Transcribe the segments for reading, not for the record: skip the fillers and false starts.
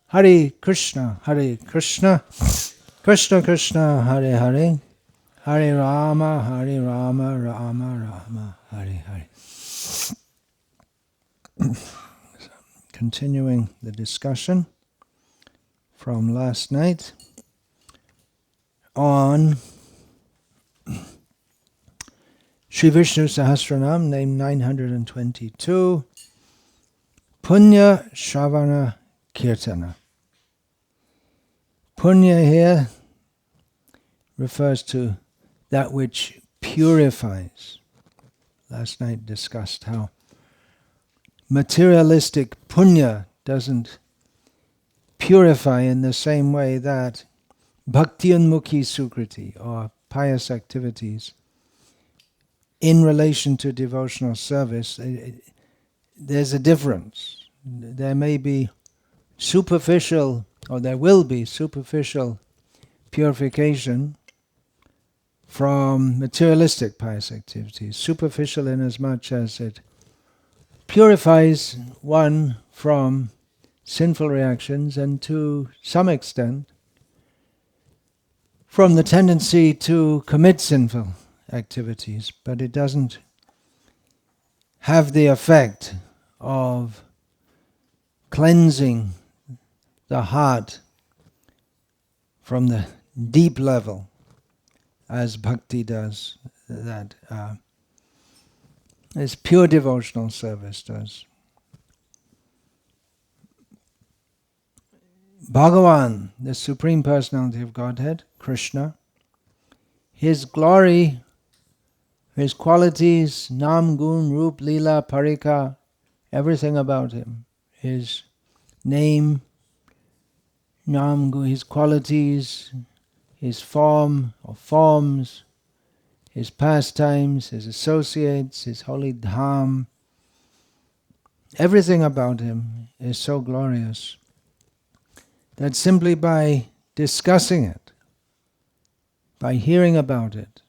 Hare Krishna, Krishna Krishna, Hare Hare, Hare Rama, Rama Rama, Hare Hare. Continuing the discussion from last night on Sri Vishnu Sahasranama, name 922, Punya-Shravana-kirtana. Punya here refers to that which purifies. Last night discussed how materialistic punya doesn't purify in the same way that Bhakti Unmukhi Sukriti, or pious activities in relation to devotional service, there's a difference. There may be superficial, or there will be superficial purification from materialistic pious activities. Superficial in as much as it purifies one from sinful reactions and to some extent from the tendency to commit sinful activities, but it doesn't have the effect of cleansing the heart from the deep level as bhakti does, that as pure devotional service does. Bhagavan, the Supreme Personality of Godhead, Krishna, His glory, His qualities, Nam, Gun, Rup, Lila, Parika, everything about Him, His name, Nam, Gun, His qualities, His form or forms, His pastimes, His associates, His holy dham, everything about Him is so glorious that simply by discussing it, by hearing about it,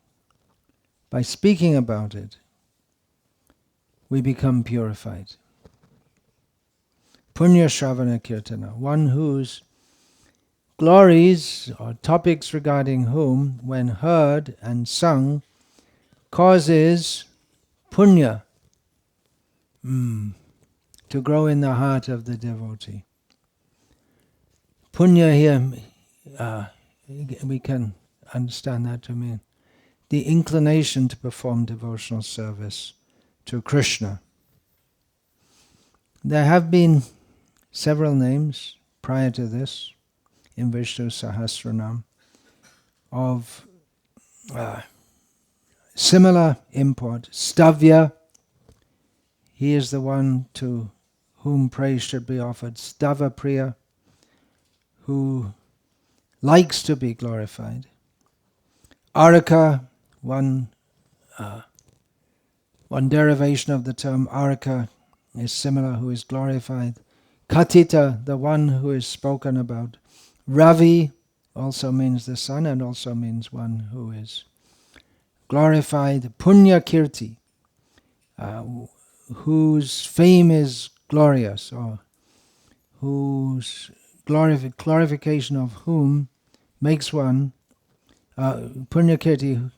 by speaking about it, we become purified. Punya-Shravana-kirtana, one whose glories or topics regarding whom, when heard and sung, causes punya to grow in the heart of the devotee. Punya here, we can understand that to mean the inclination to perform devotional service to Krishna. There have been several names prior to this in Vishnu Sahasranama of similar import. Stavya, he is the one to whom praise should be offered. Stava Priya, who likes to be glorified. Araka, one derivation of the term Araka is similar, who is glorified. Katita, the one who is spoken about. Ravi also means the sun and also means one who is glorified. Punya-kirti, whose fame is glorious, or whose glorification of whom makes one Punya-kirti,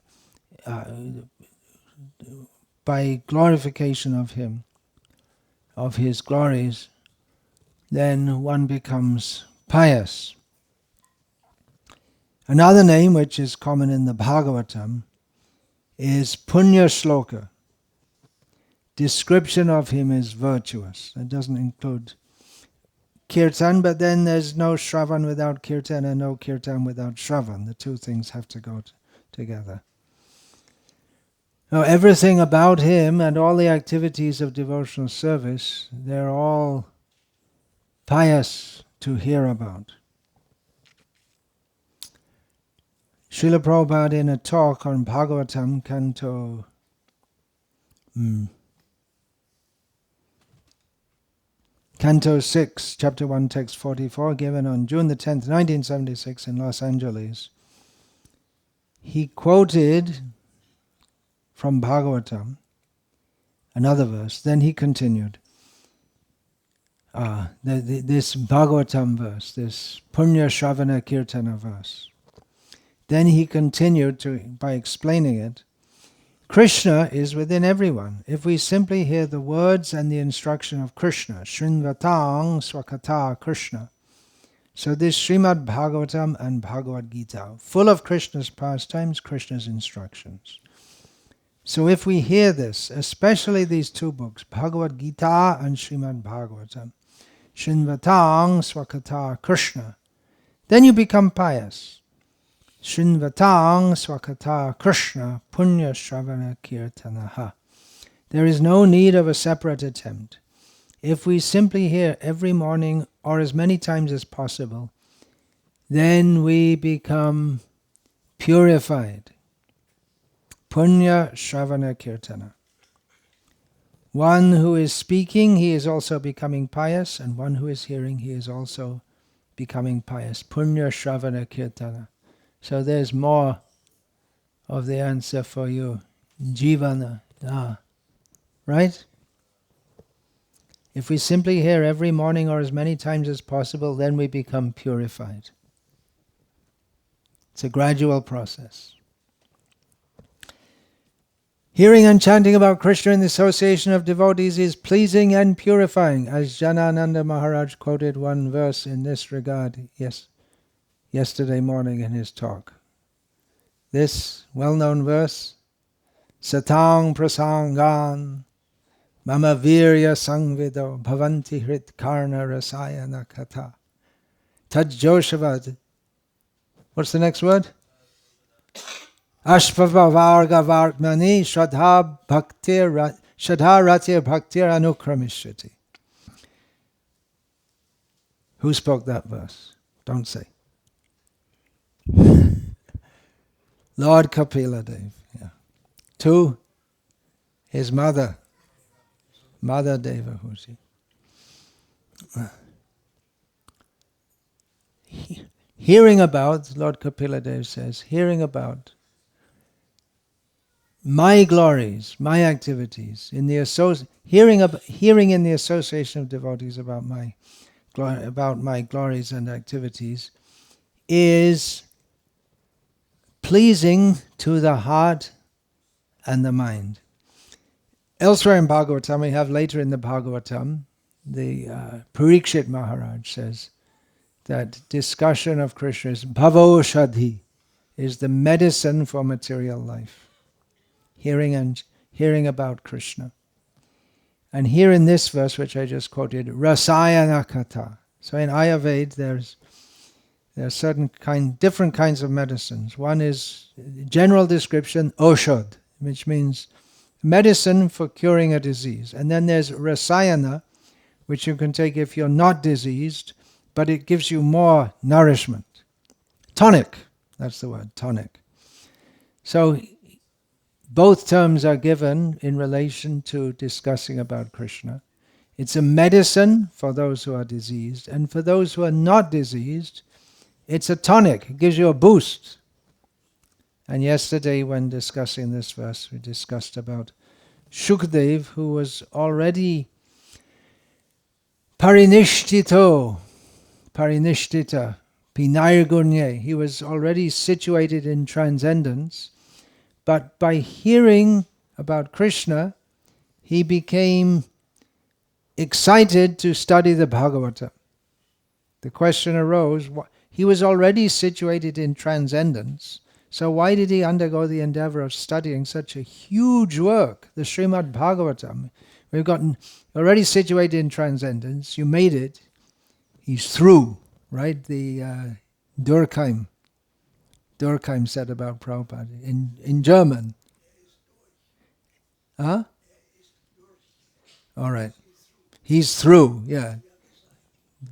by glorification of him, of his glories, then one becomes pious. Another name which is common in the Bhagavatam is Punya-shloka. Description of him is virtuous. It doesn't include kirtan, but then there's no Shravan without kirtan and no kirtan without Shravan. The two things have to go together. Now, everything about him and all the activities of devotional service, they're all pious to hear about. Srila Prabhupada, in a talk on Bhagavatam, Canto 6, Chapter 1, Text 44, given on June the 10th, 1976 in Los Angeles, he quoted from Bhagavatam another verse. Then he continued, this Bhagavatam verse, this Punya-Shravana-kirtana verse. Then he continued by explaining it. Krishna is within everyone. If we simply hear the words and the instruction of Krishna, Shrinvatang Swakata Krishna. So this Srimad Bhagavatam and Bhagavad Gita, full of Krishna's pastimes, Krishna's instructions. So if we hear this, especially these two books, Bhagavad Gita and Srimad Bhagavatam, Shrinvatang Swakata Krishna, then you become pious. Shrinvatang Swakata Krishna Punya-Shravana-kirtana. There is no need of a separate attempt. If we simply hear every morning or as many times as possible, then we become purified. Punya-Shravana-kirtana. One who is speaking, he is also becoming pious, and one who is hearing, he is also becoming pious. Punya-Shravana-kirtana. So there's more of the answer for you. Jivana. Right? If we simply hear every morning or as many times as possible, then we become purified. It's a gradual process. Hearing and chanting about Krishna in the association of devotees is pleasing and purifying, as Janananda Maharaj quoted one verse in this regard. Yes. Yesterday morning in his talk. This well-known verse, Satang prasangan mama virya sangvido bhavanti hrit karna rasayana katha tajjoshavad. What's the next word? Ashpava varga vargmani shraddha ratir bhaktir anukramishati. Who spoke that verse? Don't say. Lord Kapila Dev, yeah. To his mother, Mother Devahuti. Hearing about, Lord Kapila Dev says, hearing about my glories, my activities, in the hearing in the association of devotees about my glories and activities is pleasing to the heart and the mind. Elsewhere in Bhagavatam, we have later in the Bhagavatam, the Parikshit Maharaj says that discussion of Krishna is bhavoshadhi, is the medicine for material life. Hearing about Krishna. And here in this verse, which I just quoted, rasayana katha. So in Ayurveda, there are certain different kinds of medicines. One is general description, oshad, which means medicine for curing a disease. And then there's rasayana, which you can take if you're not diseased, but it gives you more nourishment. Tonic, that's the word, tonic. So both terms are given in relation to discussing about Krishna. It's a medicine for those who are diseased, and for those who are not diseased, it's a tonic. It gives you a boost. And yesterday, when discussing this verse, we discussed about Shukdev, who was already parinishthita, pinargunye. He was already situated in transcendence, but by hearing about Krishna, he became excited to study the Bhagavata. The question arose, he was already situated in transcendence, so why did he undergo the endeavor of studying such a huge work, the Srimad Bhagavatam? We've gotten already situated in transcendence, you made it, he's through, right? The Durkheim said about Prabhupada in German. Huh? All right. He's through, yeah.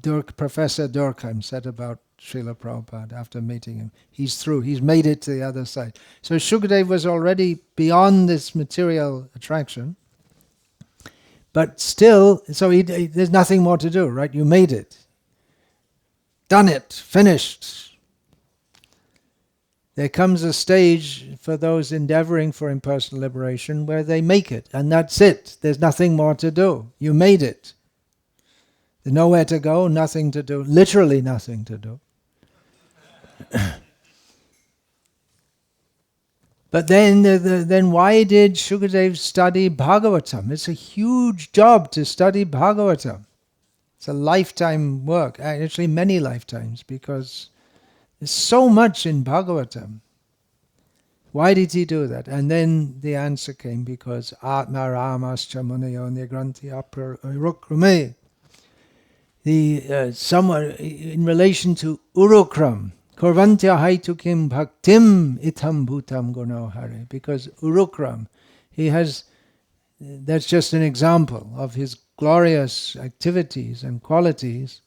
Professor Durkheim said about Srila Prabhupada after meeting him. He's through. He's made it to the other side. So Shukdev was already beyond this material attraction. But still, so there's nothing more to do, right? You made it. Done it. Finished. There comes a stage for those endeavoring for impersonal liberation where they make it, and that's it. There's nothing more to do. You made it. Nowhere to go, nothing to do, literally nothing to do. But then why did Shukadev study Bhagavatam? It's a huge job to study Bhagavatam. It's a lifetime work, actually many lifetimes, because there's so much in Bhagavatam. Why did he do that? And then the answer came, because Atma Ramascha Munayo Nigranti Urukrume. Somewhere in relation to Urukram, Korvantya Haitukim Bhaktim Itam Bhutam Gunohare. Because Urukram, that's just an example of his glorious activities and qualities,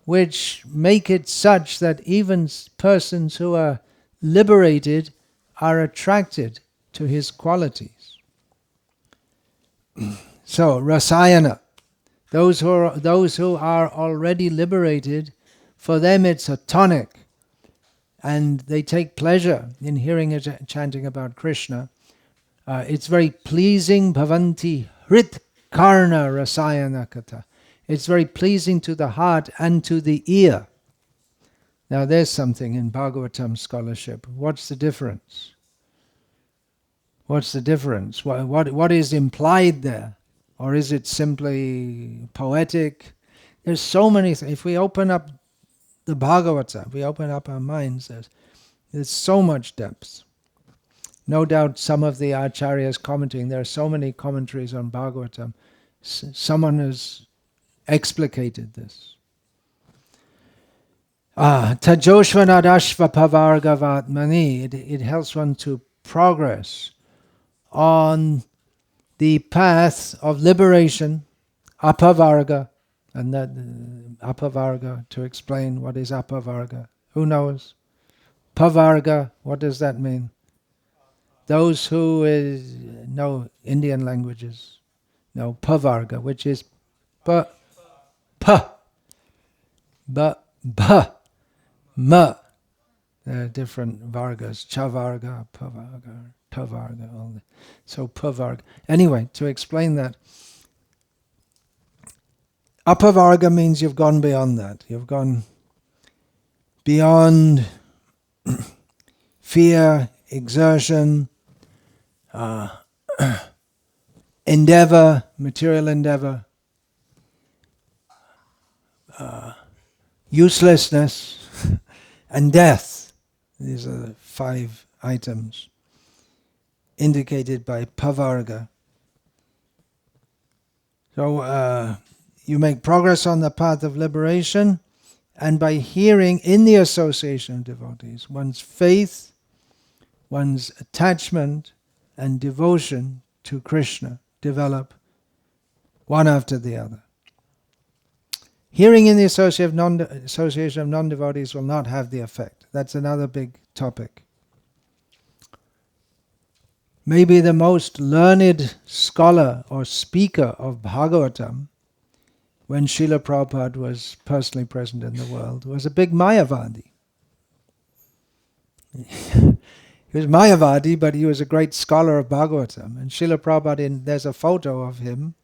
which make it such that even persons who are liberated are attracted to his qualities. So, Rasayana, those who are already liberated, for them it's a tonic, and they take pleasure in hearing it chanting about Krishna. It's very pleasing, bhavanti hrit karna rasayana katha. It's very pleasing to the heart and to the ear. Now there's something in Bhagavatam scholarship. What's the difference? What's the difference? What is implied there? Or is it simply poetic? There's so many things. If we open up the Bhagavata, if we open up our minds, there's so much depth. No doubt some of the acharyas commenting, there are so many commentaries on Bhagavatam. Someone has explicated this. Tajoshvanadashva pavargavatmani. It helps one to progress on the path of liberation, apavarga. And that apavarga, to explain what is apavarga. Who knows? Pavarga, what does that mean? Those who know Indian languages know pavarga, which is pa, ma. There are different vargas, chavarga, pavarga, tavarga, all that. So pavarga. Anyway, to explain that, apavarga means you've gone beyond that. You've gone beyond fear, exertion, endeavor, material endeavor, uselessness, and death. These are the 5 items indicated by pavarga. So you make progress on the path of liberation, and by hearing in the association of devotees, one's faith, one's attachment and devotion to Krishna develop one after the other. Hearing in the association of non-devotees will not have the effect. That's another big topic. Maybe the most learned scholar or speaker of Bhagavatam, when Srila Prabhupada was personally present in the world, was a big Mayavadi. He was Mayavadi, but he was a great scholar of Bhagavatam. And Srila Prabhupada, there's a photo of him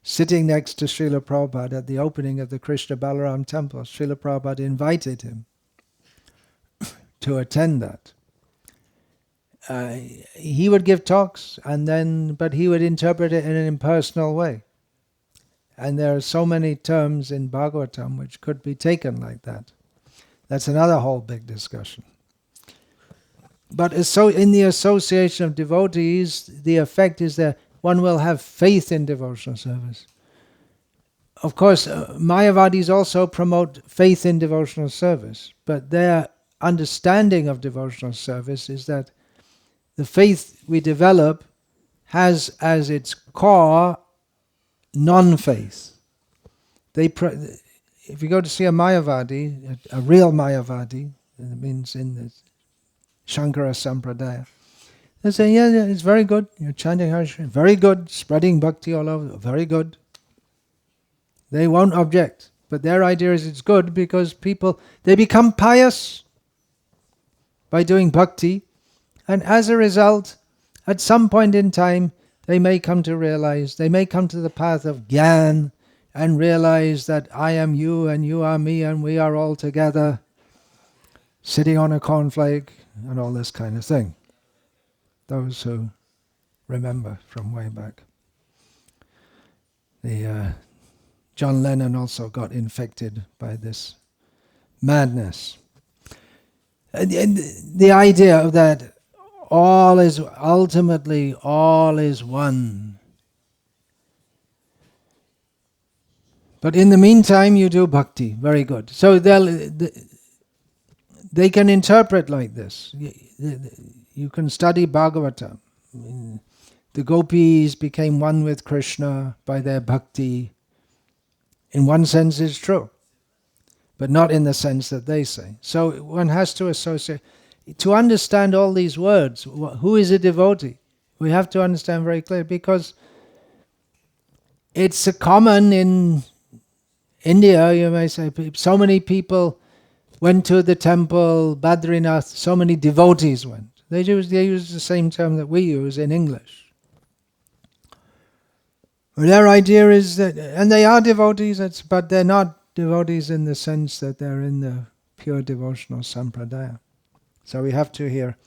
sitting next to Srila Prabhupada at the opening of the Krishna Balaram temple. Srila Prabhupada invited him to attend that. He would give talks, but he would interpret it in an impersonal way. And there are so many terms in Bhagavatam which could be taken like that. That's another whole big discussion. But so in the association of devotees, the effect is that one will have faith in devotional service. Of course, Mayavadis also promote faith in devotional service, but their understanding of devotional service is that the faith we develop has as its core non-faith. If you go to see a Mayavadi, a real Mayavadi, it means in the Shankara Sampradaya, they say, yeah, it's very good, you're chanting Hare Krishna, very good, spreading bhakti all over, very good. They won't object, but their idea is it's good because they become pious by doing bhakti, and as a result, at some point in time, they may come to realize, they may come to the path of Gyan, and realize that I am you and you are me and we are all together sitting on a cornflake and all this kind of thing. Those who remember from way back. John Lennon also got infected by this madness. And the idea of that all is one. But in the meantime, you do bhakti. Very good. So they can interpret like this. You can study Bhagavatam. The gopis became one with Krishna by their bhakti. In one sense, it's true, but not in the sense that they say. So one has to associate. To understand all these words, who is a devotee? We have to understand very clearly, because it's a common in India, you may say, so many people went to the temple, Badrinath, so many devotees went. They use the same term that we use in English. Their idea is that, and they are devotees, but they're not devotees in the sense that they're in the pure devotional sampradaya. So we have to hear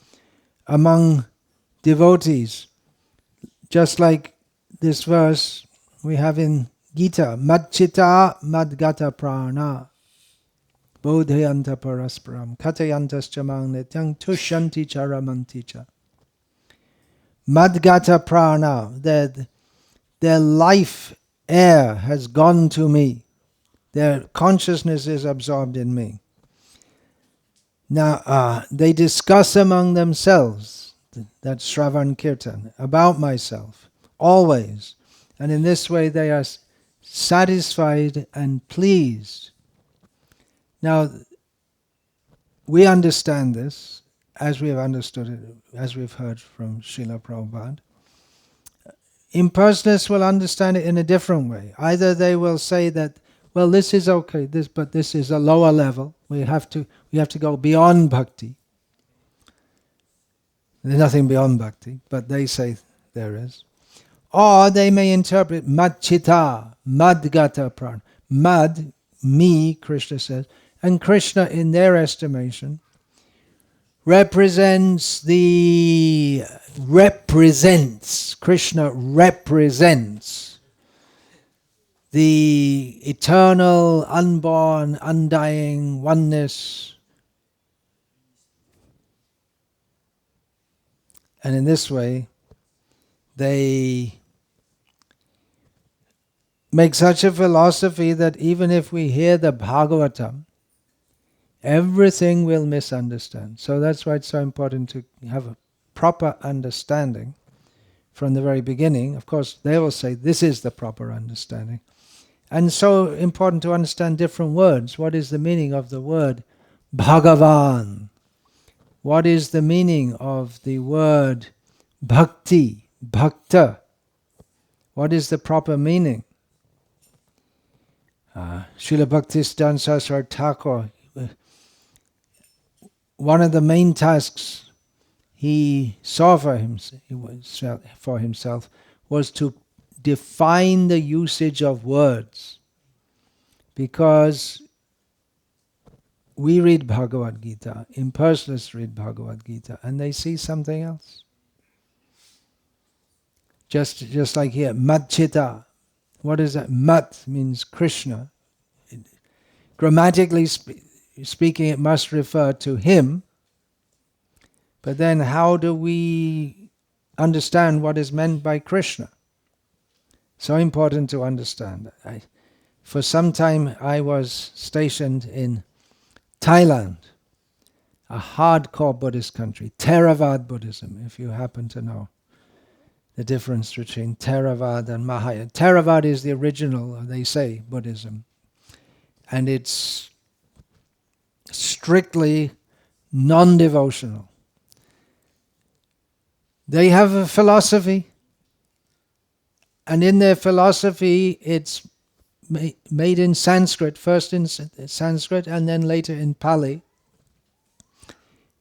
among devotees, just like this verse we have in Gita, Madchita Madgata Prana Bodhayanta Parasparam Katayantascha Mang Nityang Tushanti Charamanticha. Madgata Prana, their life air has gone to me. Their consciousness is absorbed in me. Now, they discuss among themselves, that's Shravan-kirtan, about myself, always. And in this way they are satisfied and pleased. Now, we understand this, as we have understood it, as we've heard from Srila Prabhupada. Impersonalists will understand it in a different way. Either they will say that, well, this is okay, but this is a lower level. We have to go beyond bhakti. There's nothing beyond bhakti, but they say there is. Or they may interpret madchita, madgata prana. Mad, me, Krishna says, and Krishna, in their estimation, Krishna represents the eternal, unborn, undying oneness. And in this way, they make such a philosophy that even if we hear the Bhagavatam, everything will misunderstand. So that's why it's so important to have a proper understanding from the very beginning. Of course, they will say this is the proper understanding. And so important to understand different words. What is the meaning of the word Bhagavan? What is the meaning of the word Bhakti, Bhakta? What is the proper meaning? Srila Bhaktisiddhanta Saraswati Thakur, one of the main tasks he saw for himself was to define the usage of words, because we read Bhagavad Gita, impersonalists read Bhagavad Gita, and they see something else. Just like here, Madchita. What is that? Mat means Krishna. Grammatically speaking, it must refer to him. But then how do we understand what is meant by Krishna? So important to understand. For some time I was stationed in Thailand, a hardcore Buddhist country, Theravada Buddhism, if you happen to know the difference between Theravada and Mahayana. Theravada is the original, they say, Buddhism. And it's strictly non-devotional. They have a philosophy, and in their philosophy it's made in Sanskrit, first in Sanskrit and then later in Pali.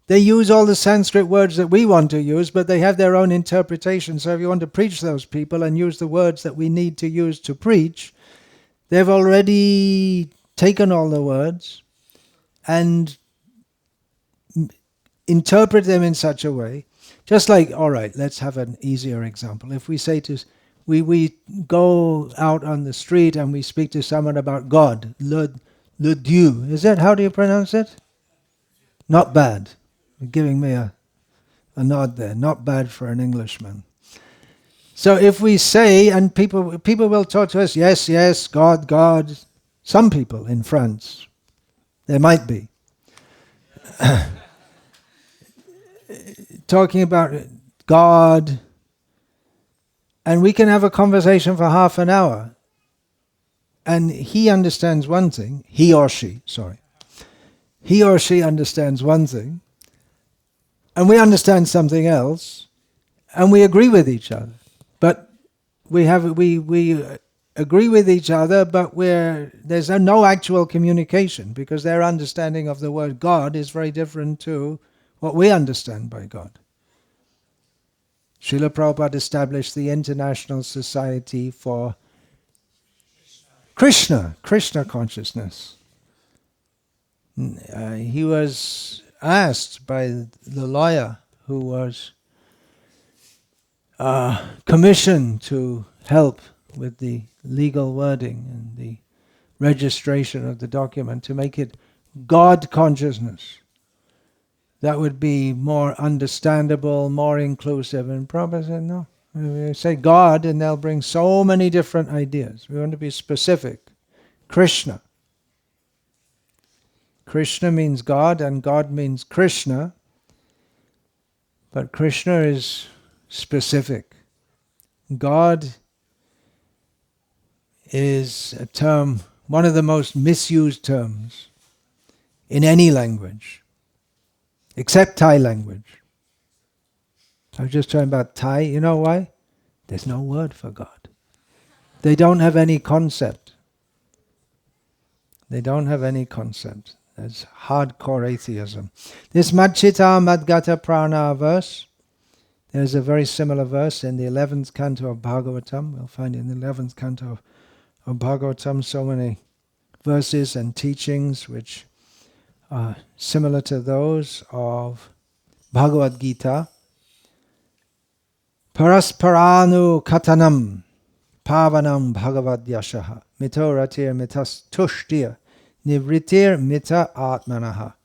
They use all the Sanskrit words that we want to use, but they have their own interpretation. So if you want to preach those people and use the words that we need to use to preach, They've already taken all the words and interpret them in such a way, just like, all right, let's have an easier example. If we say we go out on the street and we speak to someone about God, le Dieu, is that, how do you pronounce it? Not bad. You're giving me a nod there, not bad for an Englishman. So if we say, and people will talk to us, yes, yes, God, God, some people in France, there might be, talking about God, and we can have a conversation for half an hour, and he understands one thing, he or she understands one thing, and we understand something else, and we agree with each other. But we agree with each other, but there's no actual communication, because their understanding of the word God is very different to what we understand by God. Srila Prabhupada established the International Society for Krishna consciousness. He was asked by the lawyer who was commissioned to help with the legal wording and the registration of the document to make it God consciousness. That would be more understandable, more inclusive. And Prabhupada said, no. We say God and they'll bring so many different ideas. We want to be specific. Krishna. Krishna means God and God means Krishna. But Krishna is specific. God is a term, one of the most misused terms in any language, except Thai language. I was just talking about Thai. You know why? There's no word for God. They don't have any concept. They don't have any concept. That's hardcore atheism. This Madchita Madgata Prana verse, there's a very similar verse in the 11th canto of Bhagavatam. We'll find in the 11th canto of Bhagavatam so many verses and teachings which are similar to those of Bhagavad Gita. Parasparanu katanam pavanam bhagavad yashaha mito ratir mitas tushtir nivritir mita atmanaha.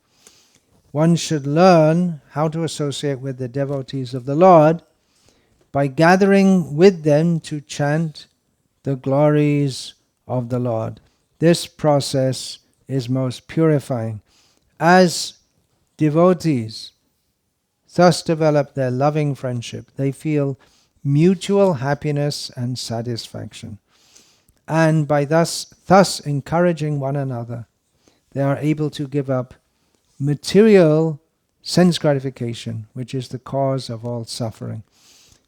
One should learn how to associate with the devotees of the Lord by gathering with them to chant the glories of the Lord. This process is most purifying. As devotees thus develop their loving friendship, they feel mutual happiness and satisfaction. And by thus encouraging one another, they are able to give up material sense gratification, which is the cause of all suffering.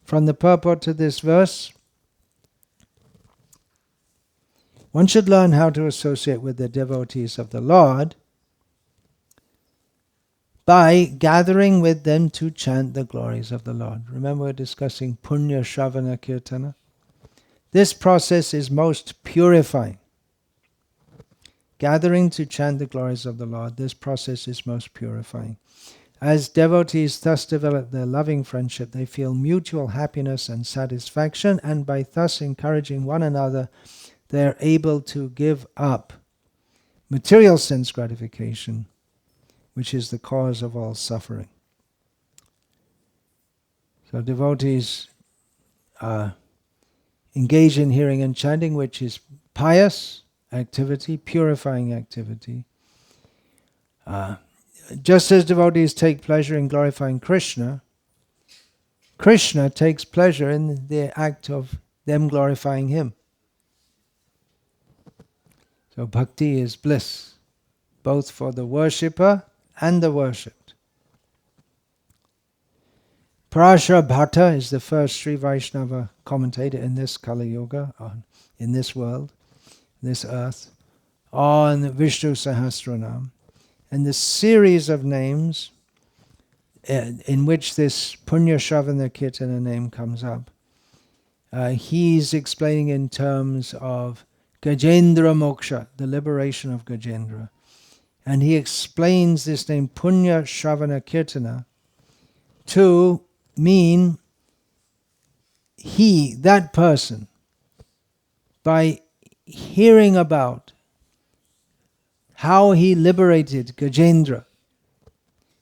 From the purport to this verse, one should learn how to associate with the devotees of the Lord by gathering with them to chant the glories of the Lord. Remember, we're discussing Punya-Shravana-kirtana. This process is most purifying. Gathering to chant the glories of the Lord, this process is most purifying. As devotees thus develop their loving friendship, they feel mutual happiness and satisfaction, and by thus encouraging one another, they are able to give up material sense gratification, which is the cause of all suffering. So devotees engage in hearing and chanting, which is pious activity, purifying activity. Just as devotees take pleasure in glorifying Krishna, Krishna takes pleasure in the act of them glorifying him. So bhakti is bliss, both for the worshipper and the worshipped. Parashara Bhatta is the first Sri Vaishnava commentator in this Kali Yuga, in this world, this earth, on Vishnu Sahasranama. And the series of names in which this Punya-Shravana-kirtana name comes up, he's explaining in terms of Gajendra Moksha, the liberation of Gajendra. And he explains this name Punya-Shravana-kirtana to mean he, that person, by hearing about how he liberated Gajendra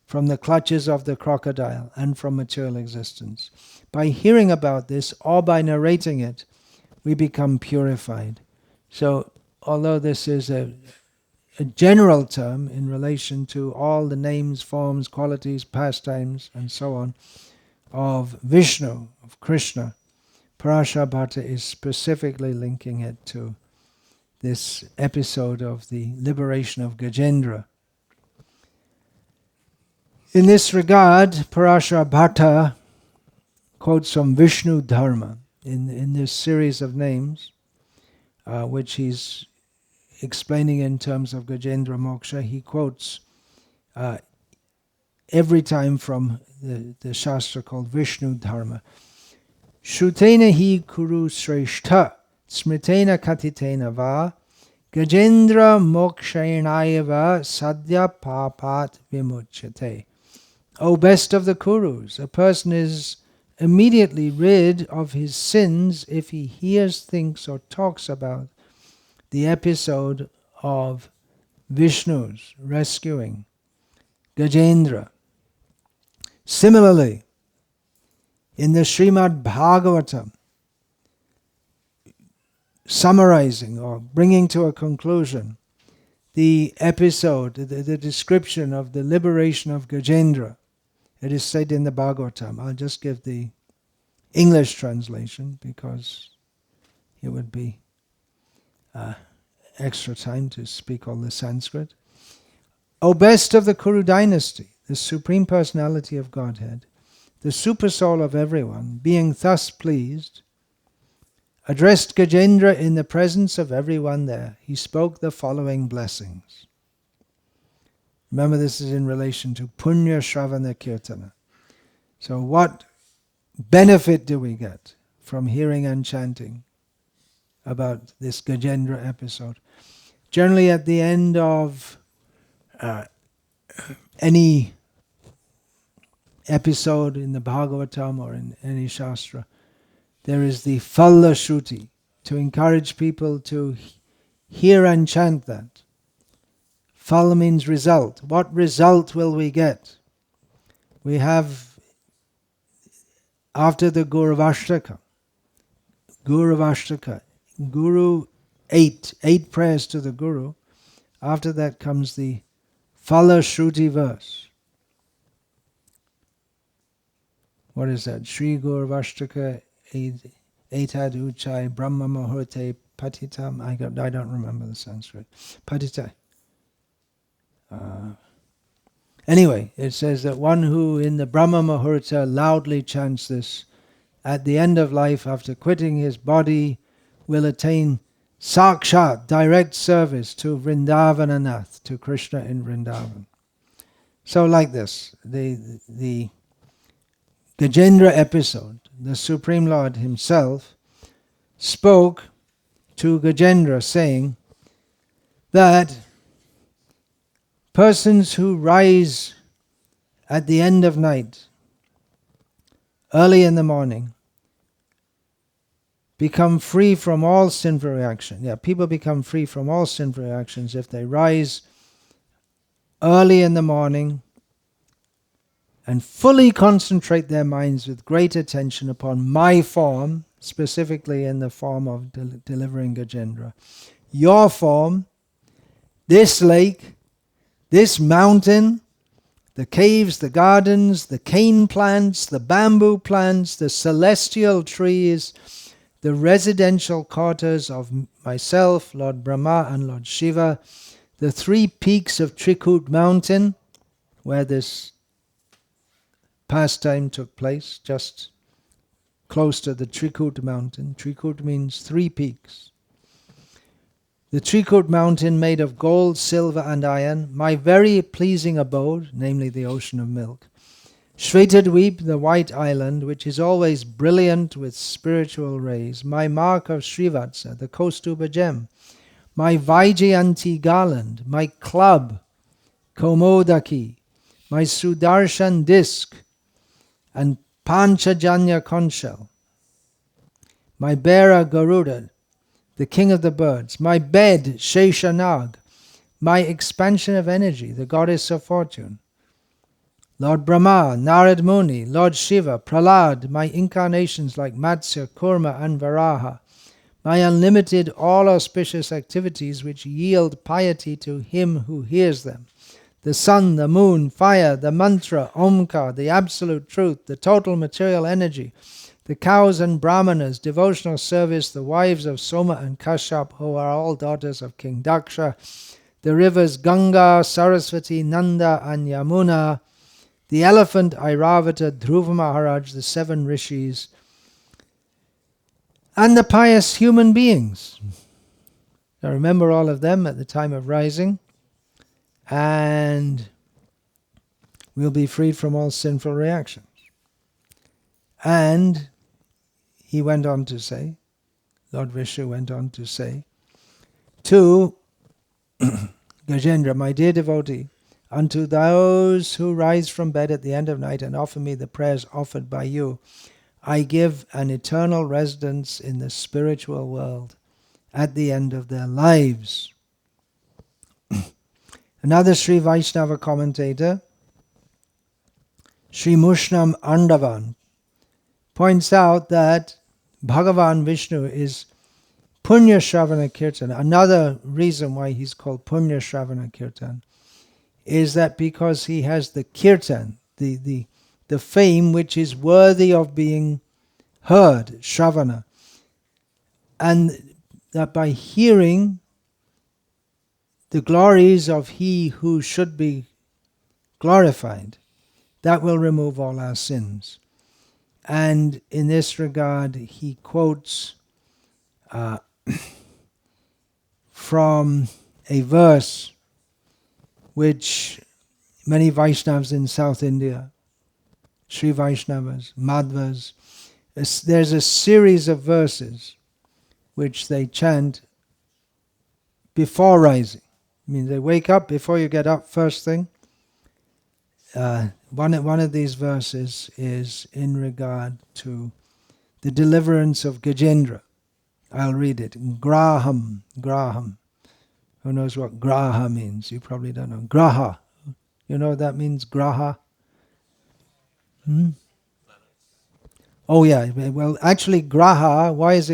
from the clutches of the crocodile and from material existence. By hearing about this or by narrating it, we become purified. So, although this is a general term in relation to all the names, forms, qualities, pastimes, and so on of Vishnu, of Krishna, Parashabhata is specifically linking it to this episode of the liberation of Gajendra. In this regard, Parashabhata quotes from Vishnu Dharma in this series of names, which he's explaining in terms of Gajendra Moksha. He quotes every time from the Shastra called Vishnu Dharma. Shrutena hi kuru shrestha smritena katitena va Gajendra mokshainayava sadhya papat vimuchyate. O best of the Kurus, a person is immediately rid of his sins if he hears, thinks, or talks about the episode of Vishnu's rescuing Gajendra. Similarly, in the Srimad Bhagavatam, summarizing or bringing to a conclusion the episode, the description of the liberation of Gajendra, it is said in the Bhagavatam. I'll just give the English translation because it would be extra time to speak all the Sanskrit. O best of the Kuru dynasty, the Supreme Personality of Godhead, the Supersoul of everyone, being thus pleased, addressed Gajendra in the presence of everyone there. He spoke the following blessings. Remember, this is in relation to Punya-Shravana-kirtana. So what benefit do we get from hearing and chanting about this Gajendra episode? Generally at the end of any episode in the Bhagavatam or in any Shastra, there is the Phalla Shruti, to encourage people to hear and chant that. Phalla means result. What result will we get? We have, after the Guruvashtaka, Guru, eight prayers to the Guru. After that comes the Phalla Shruti verse. What is that? Shri Guruvashtaka Etad Uchai Brahma Muhurte Patitam. I don't remember the Sanskrit. Patita. Anyway, it says that one who in the Brahma Muhurta loudly chants this, at the end of life, after quitting his body, will attain Sakshat, direct service to Vrindavana-nath, to Krishna in Vrindavan. So like this, the Gajendra episode, the Supreme Lord himself spoke to Gajendra saying that persons who rise at the end of night, early in the morning, become free from all sinful reaction. Yeah, people become free from all sinful reactions if they rise early in the morning and fully concentrate their minds with great attention upon my form, specifically in the form of delivering Gajendra. Your form, this lake, this mountain, the caves, the gardens, the cane plants, the bamboo plants, the celestial trees, the residential quarters of myself, Lord Brahma and Lord Shiva, the 3 peaks of Trikut mountain, where this pastime took place, just close to the Trikut mountain. Trikut means 3 peaks. The Trikut mountain made of gold, silver and iron, my very pleasing abode, namely the ocean of milk. Shvetadweep, the white island, which is always brilliant with spiritual rays, my mark of Srivatsa, the Kaustuba gem, my Vaijayanti garland, my club, Komodaki, my Sudarshan disc, and Panchajanya conch shell, my bearer Garuda, the king of the birds, my bed Sheshanag, my expansion of energy, the goddess of fortune, Lord Brahma, Narad Muni, Lord Shiva, Prahlad, my incarnations like Matsya, Kurma and Varaha, my unlimited all-auspicious activities which yield piety to him who hears them, the sun, the moon, fire, the mantra, Omkar, the absolute truth, the total material energy, the cows and brahmanas, devotional service, the wives of Soma and Kashyap, who are all daughters of King Daksha, the rivers Ganga, Saraswati, Nanda and Yamuna, the elephant Airavata, Dhruva Maharaj, the 7 rishis, and the pious human beings. Now remember all of them at the time of rising, and we'll be freed from all sinful reactions. And he went on to say, Lord Vishnu went on to say, to Gajendra, my dear devotee, unto those who rise from bed at the end of night and offer me the prayers offered by you, I give an eternal residence in the spiritual world at the end of their lives. Another Sri Vaishnava commentator, Sri Mushnam Andavan, points out that Bhagavan Vishnu is Punya-Shravana-kirtana. Another reason why he's called Punya-Shravana-kirtana is that because he has the kirtan, the fame which is worthy of being heard, Shravana. And that by hearing the glories of he who should be glorified, that will remove all our sins. And in this regard, he quotes from a verse which many Vaishnavas in South India, Sri Vaishnavas, Madhvas, there's a series of verses which they chant before rising. I mean, they wake up before you get up first thing. One of these verses is in regard to the deliverance of Gajendra. I'll read it. Graham. Who knows what graha means? You probably don't know. Graha. You know what that means, graha? Oh yeah. Well, actually, graha. Why is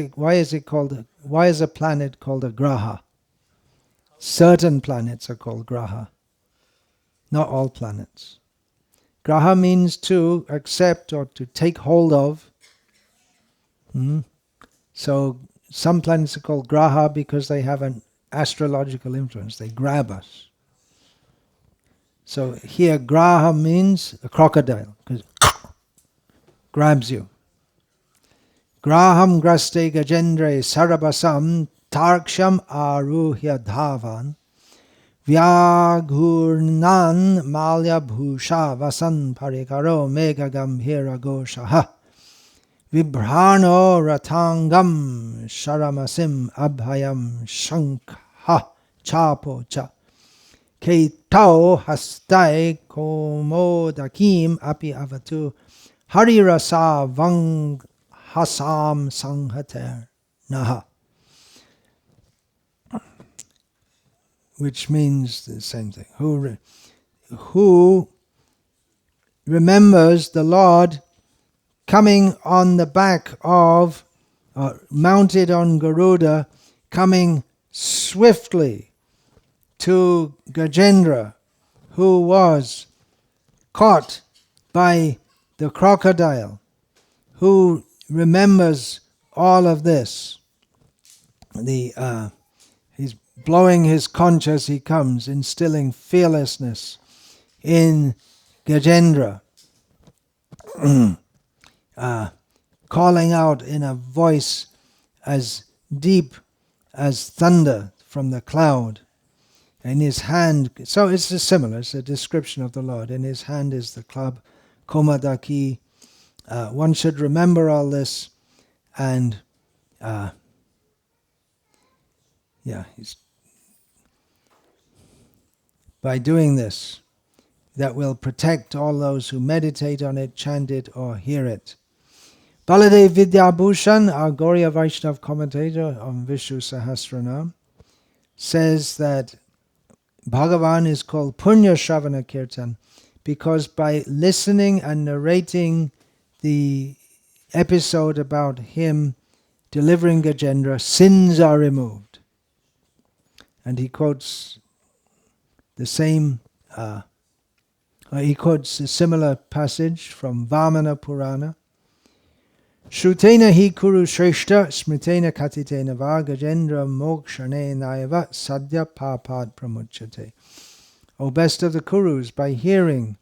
a planet called a graha? Certain planets are called graha. Not all planets. Graha means to accept or to take hold of. So some planets are called graha because they have an astrological influence. They grab us. So here graha means a crocodile, because grabs you. Graham graste gajendre sarabasam tarksham aruhya dhavan vyagurnan malya bhusha vasan parikaro megagam hiragoshaha vibhrano ratangam sharamasim abhayam shankha chapo cha Keitao hastai komodakim api avatu harirasa vang hasam sanghater naha. Which means the same thing. Who remembers the Lord coming on the back of, mounted on Garuda, coming swiftly to Gajendra, who was caught by the crocodile, who remembers all of this. He's blowing his conch as he comes, instilling fearlessness in Gajendra, calling out in a voice as deep as thunder from the cloud. In his hand, so it's similar, it's a description of the Lord. In his hand is the club, Komadaki. One should remember all this, and he's by doing this, that will protect all those who meditate on it, chant it, or hear it. Baladev Vidyabhushan, our Gauriya Vaishnav commentator on Vishnu Sahasranama, says that Bhagavan is called Punya-Shravana-kirtana because by listening and narrating the episode about him delivering Gajendra, sins are removed. And he quotes the same, he quotes a similar passage from Vamana Purana. Shrutena hi kuru shreshta smritena katitena va Gajendra mokshane nayava sadhya papad pramuchyate. O best of the Kurus, by hearing,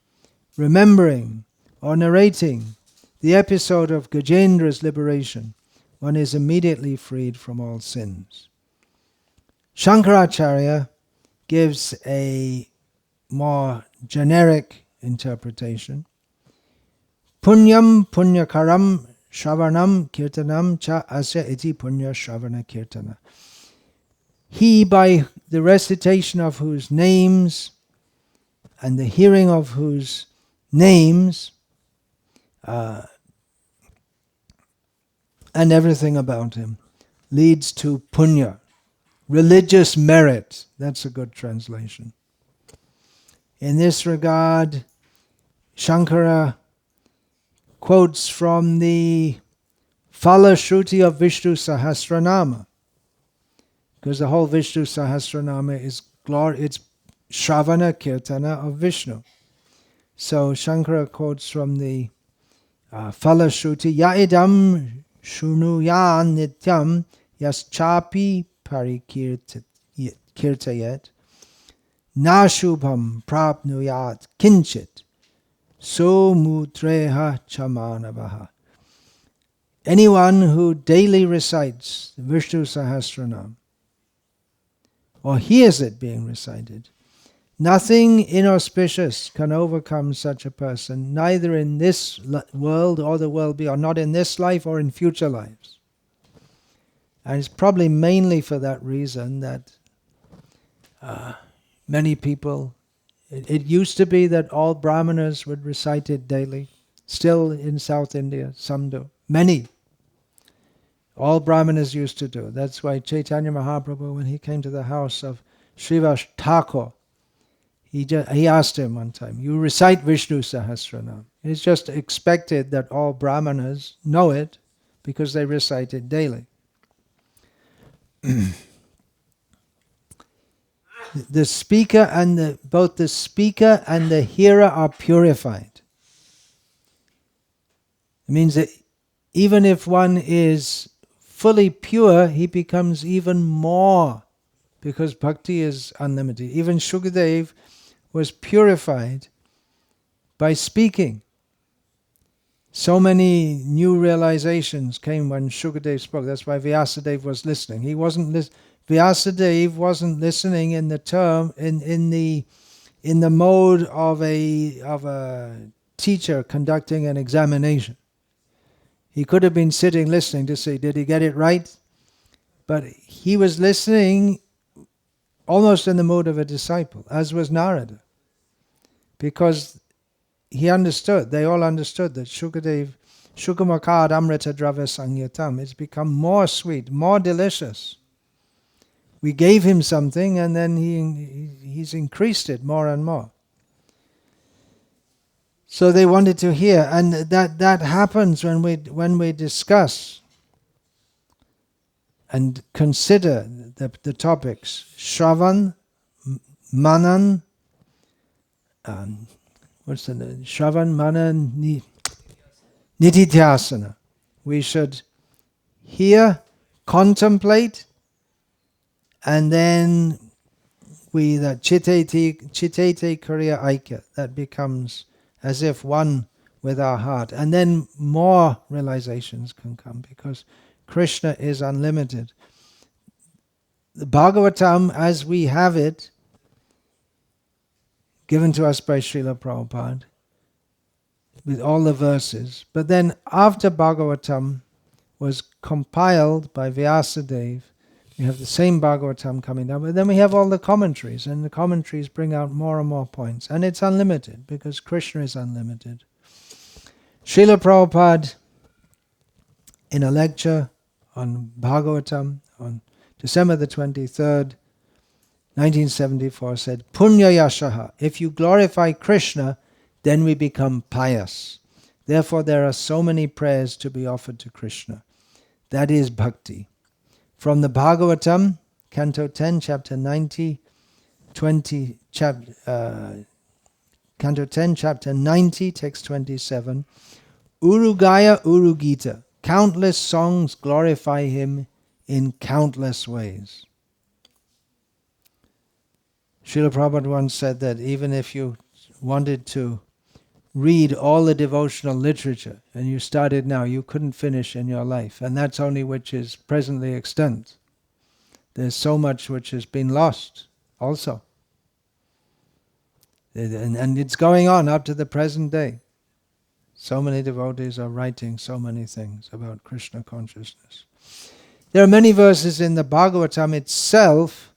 remembering, or narrating the episode of Gajendra's liberation, one is immediately freed from all sins. Shankaracharya gives a more generic interpretation. Punyam punyakaram shravanam kirtanam cha asya iti punya-shravana-kirtana. He, by the recitation of whose names and the hearing of whose names and everything about him leads to punya, religious merit. That's a good translation. In this regard, Shankara quotes from the Phala Shruti of Vishnu Sahasranama, because the whole Vishnu Sahasranama is it's Shravana-kirtana of Vishnu. So Shankara quotes from the Phala Shruti, Ya'idam shrunuyan nityam yaschapi parikirtayet nashubham prapnuyat kinchit so mutreha chamanavaha. Anyone who daily recites the Vishnu Sahasranam or hears it being recited, nothing inauspicious can overcome such a person, neither in this world or the world beyond, not in this life or in future lives. And it's probably mainly for that reason that many people, it used to be that all Brahmanas would recite it daily. Still in South India, some do. Many. All Brahmanas used to do. That's why Chaitanya Mahaprabhu, when he came to the house of Srivas Thakur, he asked him one time, you recite Vishnu Sahasranam. It's just expected that all Brahmanas know it because they recite it daily. The speaker and both the speaker and the hearer are purified. It means that even if one is fully pure, he becomes even more, because bhakti is unlimited. Even Shukadev was purified by speaking. So many new realizations came when Shukadev spoke. That's why Vyasadeva was listening. Vyasadeva wasn't listening in the term in the mode of a teacher conducting an examination. He could have been sitting listening to see, did he get it right? But he was listening almost in the mode of a disciple, as was Narada. Because he understood, they all understood that Shukadev, Shukamakad Amrita Dravya Sangyatam, it's become more sweet, more delicious. We gave him something and then he's increased it more and more. So they wanted to hear, and that happens when we discuss and consider the topics Shravan, Manan, what's the name? Shravan, Manan, Nididhyasana. We should hear, contemplate, and then that chitete kriya aikya, that becomes as if one with our heart. And then more realizations can come because Krishna is unlimited. The Bhagavatam, as we have it, given to us by Srila Prabhupada, with all the verses, but then after Bhagavatam was compiled by Vyasadeva, We have the same Bhagavatam coming down, but then we have all the commentaries, and the commentaries bring out more and more points. And it's unlimited, because Krishna is unlimited. Srila Prabhupada, in a lecture on Bhagavatam on December the 23rd, 1974, said, Punya-Yashaha, if you glorify Krishna, then we become pious. Therefore there are so many prayers to be offered to Krishna. That is Bhakti. From the Bhagavatam, Canto 10, Chapter 90, Canto 10, Chapter 90, Text 27, Urugaya Urugita, countless songs glorify him in countless ways. Srila Prabhupada once said that even if you wanted to read all the devotional literature, and you started now, you couldn't finish in your life. And that's only which is presently extant. There's so much which has been lost also. And it's going on up to the present day. So many devotees are writing so many things about Krishna consciousness. There are many verses in the Bhagavatam itself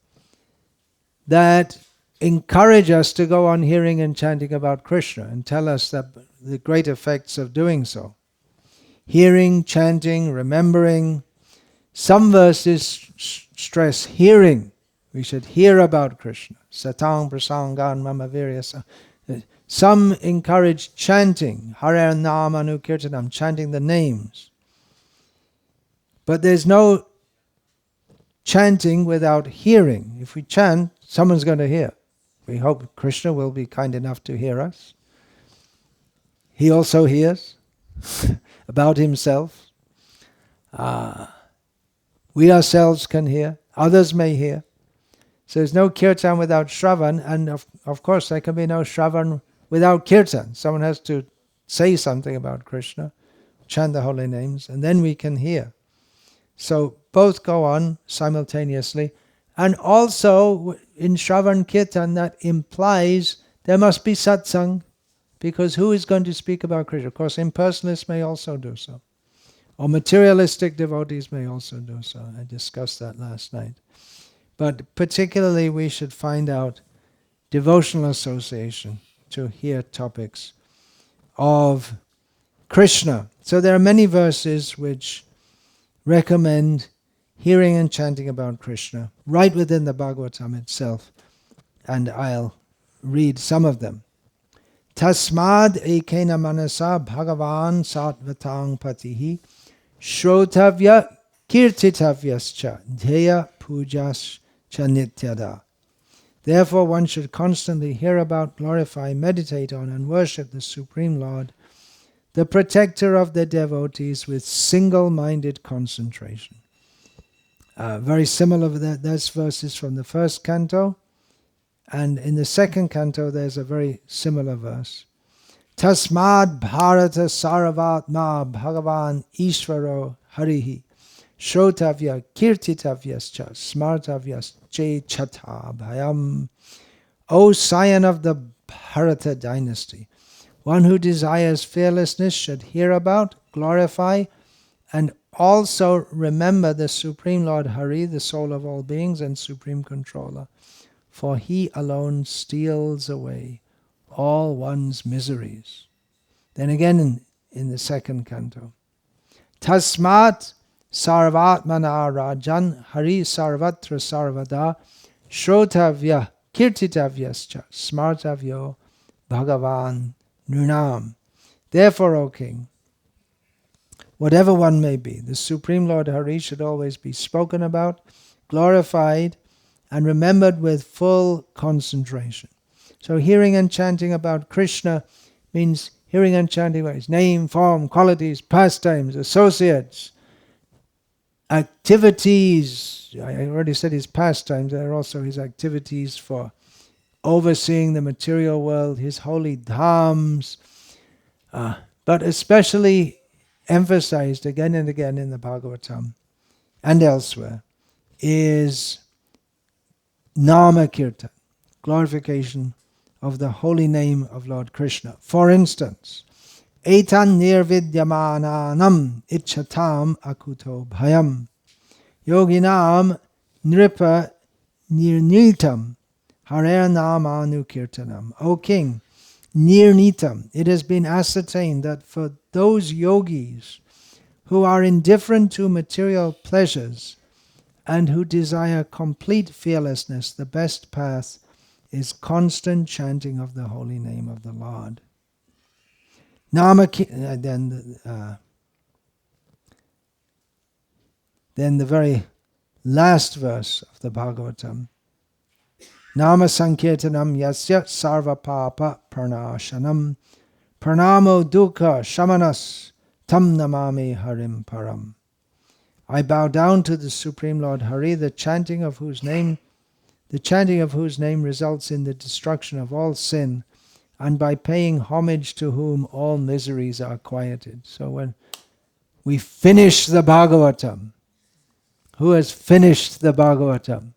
that encourage us to go on hearing and chanting about Krishna and tell us that the great effects of doing so. Hearing, chanting, remembering. Some verses stress hearing. We should hear about Krishna. Satang prasangan mama viryasa. Some encourage chanting. Hare namanu kirtanam, chanting the names. But there's no chanting without hearing. If we chant, someone's going to hear. We hope Krishna will be kind enough to hear us. He also hears about himself. We ourselves can hear. Others may hear. So there's no kirtan without shravan, and of course there can be no shravan without kirtan. Someone has to say something about Krishna, chant the holy names, and then we can hear. So both go on simultaneously. And also in Shravan Kirtan that implies there must be satsang, because who is going to speak about Krishna? Of course impersonalists may also do so. Or materialistic devotees may also do so. I discussed that last night. But particularly we should find out devotional association to hear topics of Krishna. So there are many verses which recommend hearing and chanting about Krishna right within the Bhagavatam itself. And I'll read some of them. Tasmad ekena manasa bhagavan satvatang patihi shrotavya kirtitavyascha dheya pujas cha nityada. Therefore one should constantly hear about, glorify, meditate on and worship the Supreme Lord, the protector of the devotees, with single-minded concentration. Very similar, there's verses from the first canto, and in the second canto there's a very similar verse. Tasmad bharata saravatma bhagavan ishvaro harihi shrotavya kirtitavyascha smartavyas che chata bhayam. O scion of the Bharata dynasty, one who desires fearlessness should hear about, glorify, and also remember the Supreme Lord Hari, the soul of all beings and Supreme Controller, for he alone steals away all one's miseries. Then again in the second canto. Tasmat sarvatmana rajan hari sarvatra sarvada shrotavya kirtitavyascha smartavyo bhagavan nunam. Therefore, O King, whatever one may be, the Supreme Lord Hari should always be spoken about, glorified, and remembered with full concentration. So hearing and chanting about Krishna means hearing and chanting about his name, form, qualities, pastimes, associates, activities. I already said his pastimes, there are also his activities for overseeing the material world, his holy dhams, but especially emphasized again and again in the Bhagavatam and elsewhere is Nama Kirtan, glorification of the holy name of Lord Krishna. For instance, Etan nirvidyamananam ichchatam akuto bhayam yoginam Nripa nirnitam harer namanu kirtanam. O king, nirnitam, it has been ascertained that for those yogis who are indifferent to material pleasures and who desire complete fearlessness, the best path is constant chanting of the holy name of the Lord. Then the very last verse of the Bhagavatam, Nama Sankirtanam Yasya Sarva Papa Pranashanam Pranamo Dukkha Shamanas Tam Namami Harim Param. I bow down to the Supreme Lord Hari, the chanting of whose name results in the destruction of all sin, and by paying homage to whom all miseries are quieted. So when we finish the Bhagavatam, who has finished the Bhagavatam?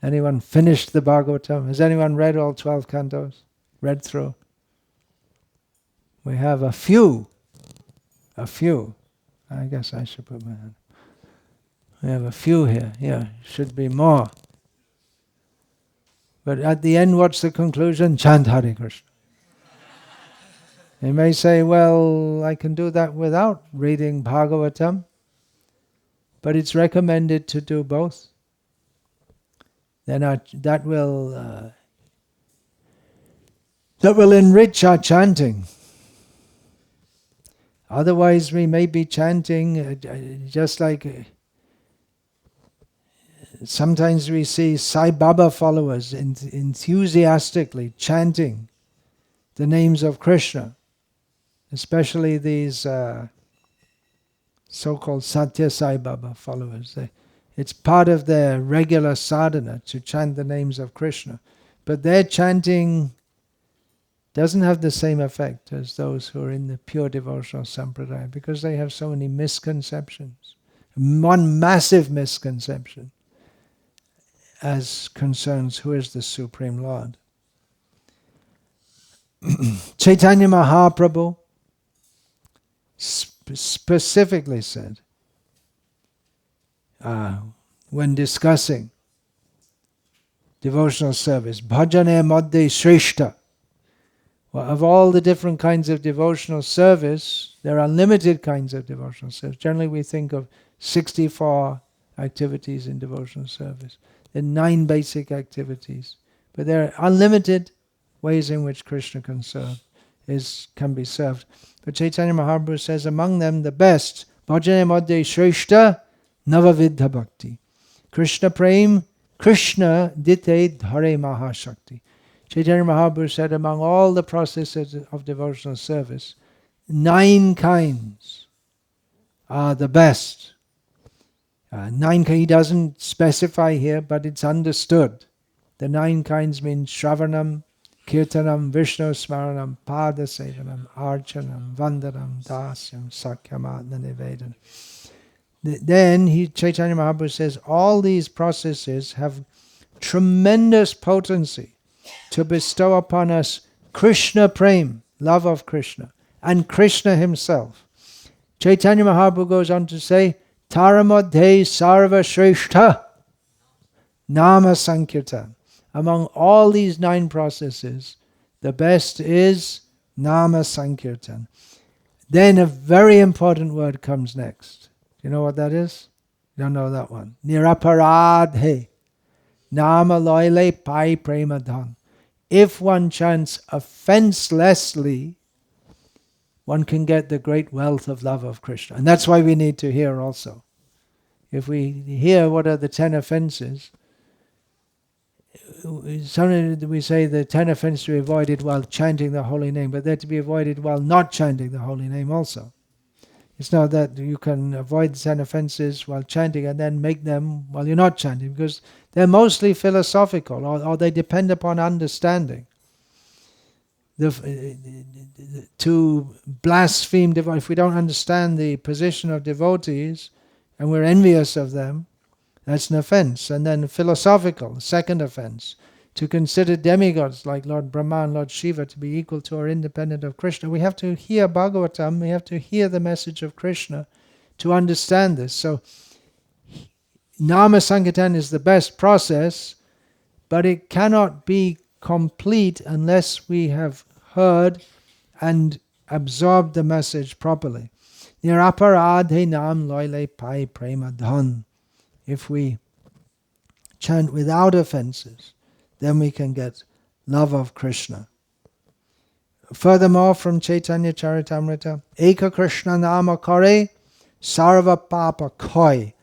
Anyone finished the Bhagavatam? Has anyone read all 12 cantos? Read through? We have a few. I guess I should put my hand. We have a few here. Yeah, should be more. But at the end, what's the conclusion? Chant Hare Krishna. You may say, well, I can do that without reading Bhagavatam, but it's recommended to do both. Then that will enrich our chanting. Otherwise, we may be chanting just like sometimes we see Sai Baba followers enthusiastically chanting the names of Krishna, especially these so-called Satya Sai Baba followers. It's part of their regular sadhana to chant the names of Krishna. But their chanting doesn't have the same effect as those who are in the pure devotional sampradaya, because they have so many misconceptions. One massive misconception as concerns who is the Supreme Lord. Chaitanya Mahaprabhu specifically said, when discussing devotional service, bhajane madhye shreshta. Well, of all the different kinds of devotional service, there are limited kinds of devotional service. Generally we think of 64 activities in devotional service. There are 9 basic activities. But there are unlimited ways in which Krishna can be served. But Chaitanya Mahaprabhu says among them the best, bhajane madhye shreshta navavidha bhakti. Krishna prem, Krishna dite dhare mahashakti. Chaitanya Mahaprabhu said among all the processes of devotional service, 9 kinds are the best. 9 he doesn't specify here, but it's understood. The 9 kinds mean Shravanam, Kirtanam, Vishnu Sahasranama, Pada Sevanam, Archanam, Vandanam, Dasyam, Sakyamatna Nivedanam. Then Chaitanya Mahaprabhu says all these processes have tremendous potency to bestow upon us Krishna Prem, love of Krishna, and Krishna himself. Chaitanya Mahaprabhu goes on to say, Taramadhe Sarva Shrestha Nama Sankirtan. Among all these 9 processes, the best is Nama Sankirtan. Then a very important word comes next. Do you know what that is? You don't know that one. Niraparadhe Nama Loile Pai Premadhan. If one chants offenselessly, one can get the great wealth of love of Krishna. And that's why we need to hear also. If we hear what are the 10 offenses, sometimes we say the 10 offenses to be avoided while chanting the holy name, but they're to be avoided while not chanting the holy name also. It's not that you can avoid 10 offenses while chanting and then make them while you're not chanting, because they're mostly philosophical, or they depend upon understanding. To blaspheme, if we don't understand the position of devotees and we're envious of them, that's an offense. And then philosophical, the second offense. To consider demigods like Lord Brahma and Lord Shiva to be equal to or independent of Krishna, we have to hear Bhagavatam, we have to hear the message of Krishna to understand this. So Nama Sankirtan is the best process, but it cannot be complete unless we have heard and absorbed the message properly. Niraparadhe nam loile pai prema dhan. If we chant without offenses, then we can get love of Krishna. Furthermore, from Chaitanya Charitamrita, Eka Krishna nama kare sarva papa koi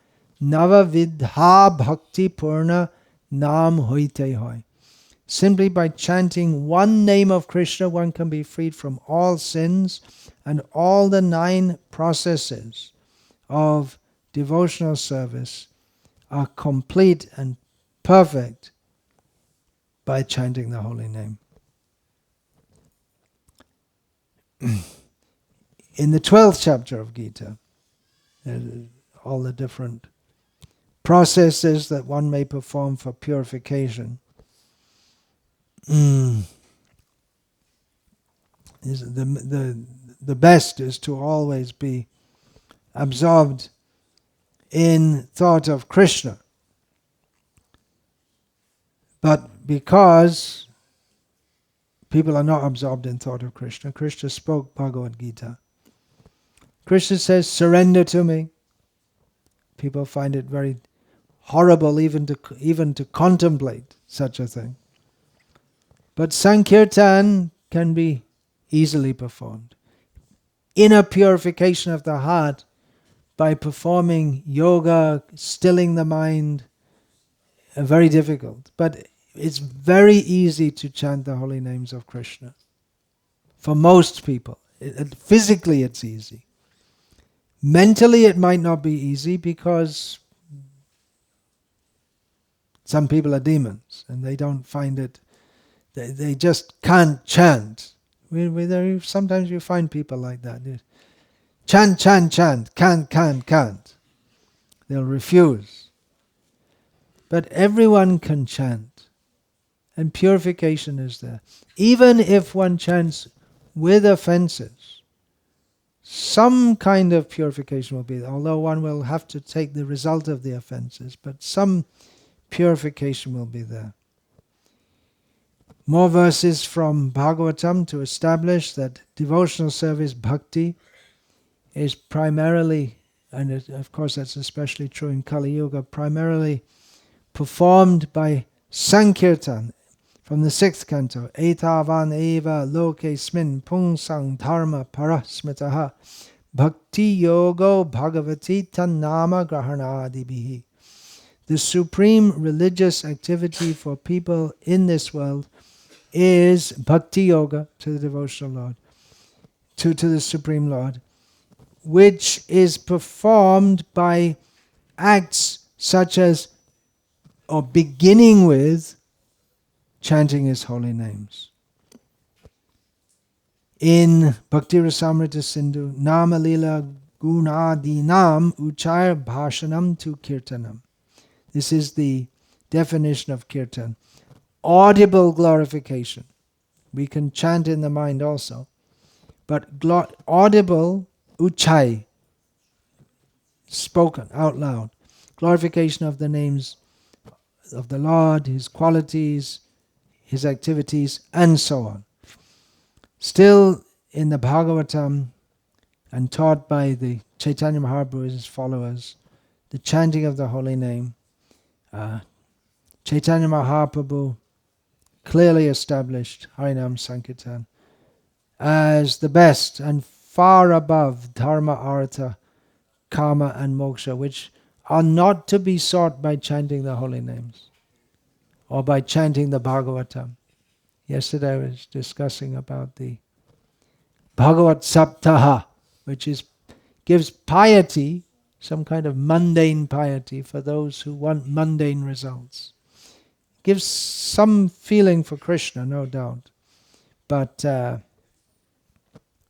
nava vidha bhakti purna nam hoite hoi. Simply by chanting one name of Krishna, one can be freed from all sins, and all the 9 processes of devotional service are complete and perfect by chanting the holy name. In the 12th chapter of Gita, all the different processes that one may perform for purification. The best is to always be absorbed in thought of Krishna. But because people are not absorbed in thought of Krishna, Krishna spoke Bhagavad Gita. Krishna says, surrender to me. People find it very horrible even to contemplate such a thing. But Sankirtan can be easily performed. Inner purification of the heart by performing yoga, stilling the mind, very difficult. But it's very easy to chant the holy names of Krishna. For most people. Physically it's easy. Mentally it might not be easy because some people are demons and they don't find it, they just can't chant. Sometimes you find people like that. Chant, chant, chant, can't. They'll refuse. But everyone can chant, and purification is there. Even if one chants with offenses, some kind of purification will be there, although one will have to take the result of the offenses, but some purification will be there. More verses from Bhagavatam to establish that devotional service, bhakti, is primarily, and of course that's especially true in Kali Yuga, primarily performed by Sankirtan from the 6th canto. Etavan eva loke smin pungsang dharma parasmitaha bhakti yogo bhagavati tannama grahanadibihi. The supreme religious activity for people in this world is bhakti yoga to the devotional Lord, to the Supreme Lord, which is performed by acts such as, or beginning with, chanting His holy names. In Bhakti Rasamrita Sindhu, Nama Lila Gunadinam Uchar Bhashanam tu Kirtanam. This is the definition of kirtan. Audible glorification. We can chant in the mind also. But audible, uchai, spoken out loud. Glorification of the names of the Lord, His qualities, His activities, and so on. Still in the Bhagavatam and taught by the Chaitanya Mahaprabhu's followers, the chanting of the holy name, Chaitanya Mahaprabhu clearly established Harinam Sankirtan as the best and far above dharma, artha, kama and moksha, which are not to be sought by chanting the holy names or by chanting the Bhagavatam. Yesterday I was discussing about the Bhagavat Saptaha, which gives piety, some kind of mundane piety for those who want mundane results. Gives some feeling for Krishna, no doubt. But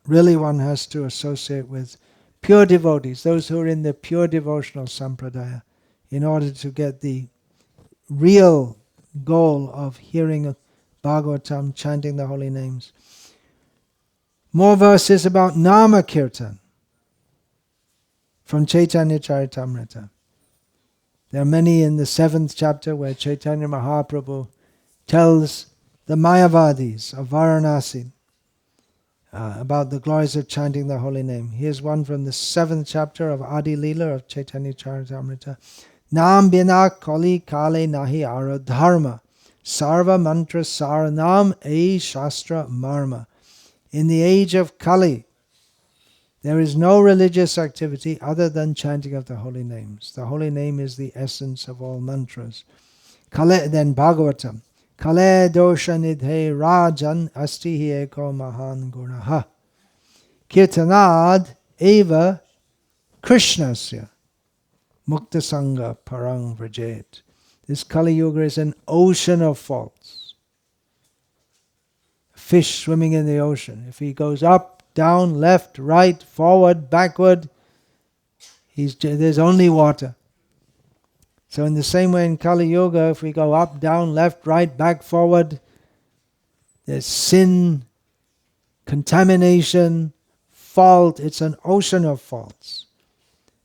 really one has to associate with pure devotees, those who are in the pure devotional sampradaya, in order to get the real goal of hearing Bhagavatam, chanting the holy names. More verses about Nama Kirtan from Chaitanya Charitamrita. There are many in the 7th chapter where Chaitanya Mahaprabhu tells the Mayavadis of Varanasi about the glories of chanting the holy name. Here's one from the 7th chapter of Adi Leela of Chaitanya Charitamrita. Nam bina kali kale nahi ara dharma, sarva mantra saranam e shastra marma. In the age of Kali, there is no religious activity other than chanting of the holy names. The holy name is the essence of all mantras. Kale, then Bhagavatam. Kale dosha nidhe rajan asti hi eko mahan gunaha. Kirtanad eva krishnasya mukta sangha parang vrajet. This Kali Yuga is an ocean of faults. A fish swimming in the ocean. If he goes up, down, left, right, forward, backward, there's only water. So in the same way in Kali Yuga, if we go up, down, left, right, back, forward, there's sin, contamination, fault. It's an ocean of faults.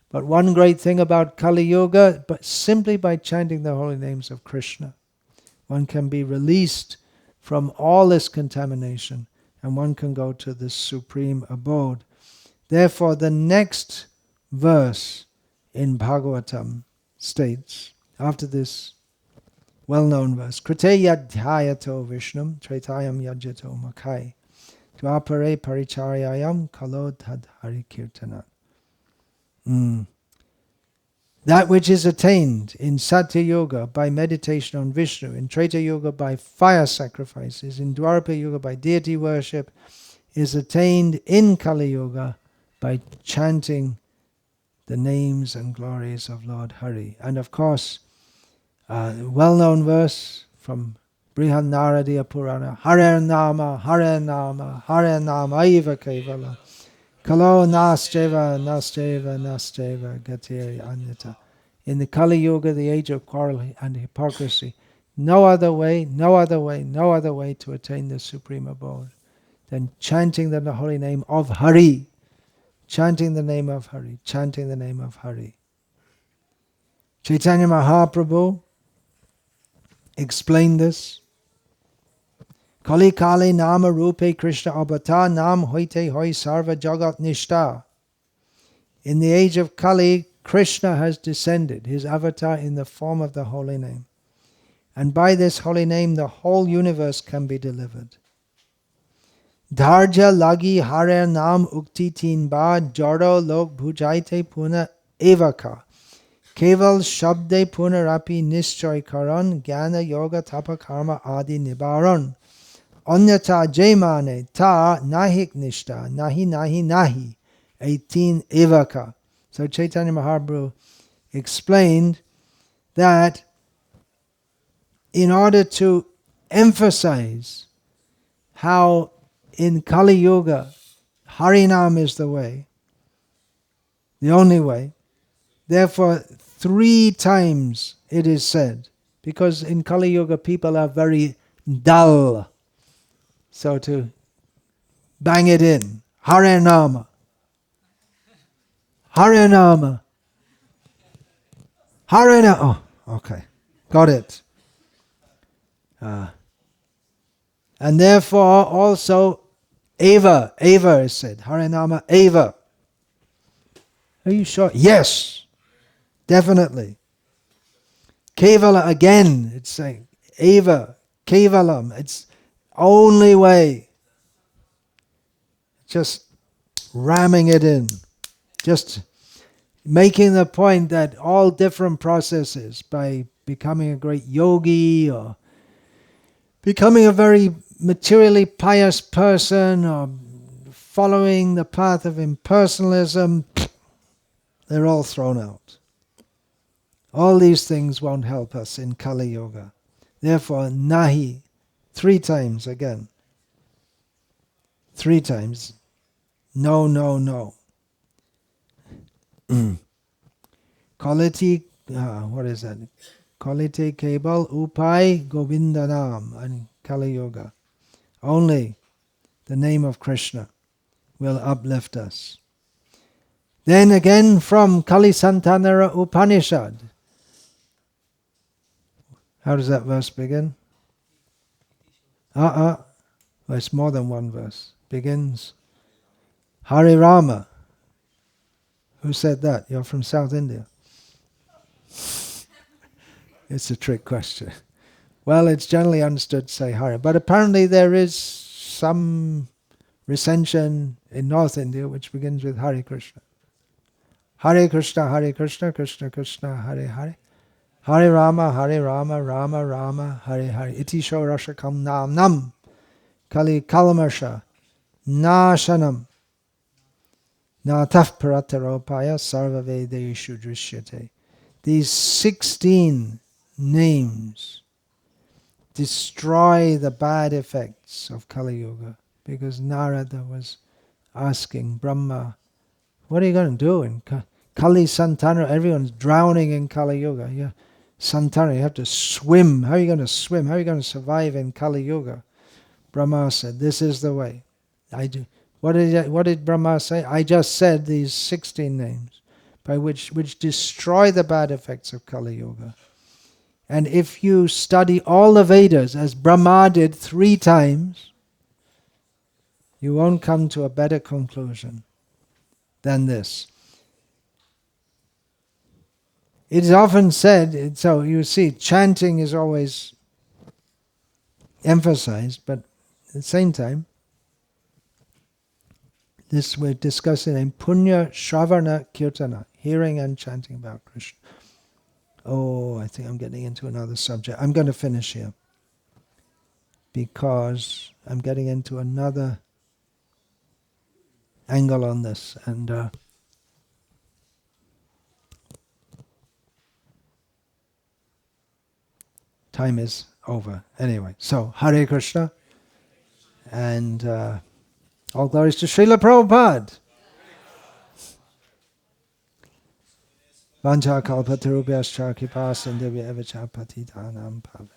But one great thing about Kali Yuga, but simply by chanting the holy names of Krishna, one can be released from all this contamination and one can go to this supreme abode. Therefore, the next verse in Bhagavatam states, after this well-known verse, Krite yadhyayato Vishnum Traitayam yajyato makai Dvapare paricharyayam kalo tadhari kirtana. That which is attained in Satya Yoga by meditation on Vishnu, in Treta Yoga by fire sacrifices, in Dwapara Yoga by deity worship, is attained in Kali Yoga by chanting the names and glories of Lord Hari. And of course, well-known verse from Brihad Naradiya Purana, Hare Nama, Hare Nama, Hare Nama, Aiva Kevala. Kalo nascheva, nascheva, nascheva, gatiri anyata. In the Kali Yuga, the age of quarrel and hypocrisy, no other way, no other way, no other way to attain the supreme abode than chanting the holy name of Hari. Chanting the name of Hari, chanting the name of Hari. Chaitanya Mahaprabhu explained this. Kali Kali Nama Rupe Krishna Abata Nam Hoite Hoi Sarva Jagat Nishta. In the age of Kali, Krishna has descended, his avatar in the form of the holy name. And by this holy name, the whole universe can be delivered. Dharja lagi hare nam ukti tin ba jaro lok bhujaite puna evaka. Keval shabde punarapi nishchoy karan jnana yoga tapa karma adi nibaran. Anyata jaymane ta nahik nishta nahi nahi nahi 18 evaka. So Chaitanya Mahaprabhu explained that in order to emphasize how in Kali Yuga Harinam is the way, the only way, therefore 3 times it is said, because in Kali Yuga people are very dull. So to bang it in, Harinama, Harinama, Harinama. Oh, okay, got it. And therefore also Eva is said. Harinama Eva. Are you sure? Yes, definitely. Kevala again, it's saying Eva, Kevalam, it's only way. Just ramming it in. Just making the point that all different processes, by becoming a great yogi or becoming a very materially pious person or following the path of impersonalism, they're all thrown out. All these things won't help us in Kali Yuga. Therefore, nahi, 3 times again. 3 times. No, no, no. Quality, what is that? Quality Kebal Upai Govindanam and Kali Yuga. Only the name of Krishna will uplift us. Then again from Kali Santanara Upanishad, How does that verse begin? Well, it's more than one verse. Begins, Hare Rama. Who said that? You're from South India. It's a trick question. Well, it's generally understood to say Hare, but apparently there is some recension in North India which begins with Hare Krishna. Hare Krishna, Krishna Krishna, Hare Hare. Hare Rama, Rama Rama, Hare Hare. Iti sho rashakam nam nam. Kali kalamarsha. Nashanam. Nataf parataropaya sarva vedeshu drishyate. These 16 names destroy the bad effects of Kali Yuga, because Narada was asking Brahma, what are you going to do in Kali Santana? Everyone's drowning in Kali Yuga. Yeah. Santana, you have to swim. How are you going to swim? How are you going to survive in Kali Yuga? Brahma said, this is the way. I do. What did Brahma say? I just said these 16 names by which destroy the bad effects of Kali Yuga. And if you study all the Vedas as Brahma did 3 times, you won't come to a better conclusion than this. It is often said, so you see, chanting is always emphasized, but at the same time, this we're discussing in Punya-Shravana-kirtana, hearing and chanting about Krishna. Oh, I think I'm getting into another subject. I'm going to finish here, because I'm getting into another angle on this, and time is over. Anyway, so Hare Krishna, and all glories to Srila Prabhupada. Vancha kalpatarubhyascha kripa sindhya evacha patitanam pavan.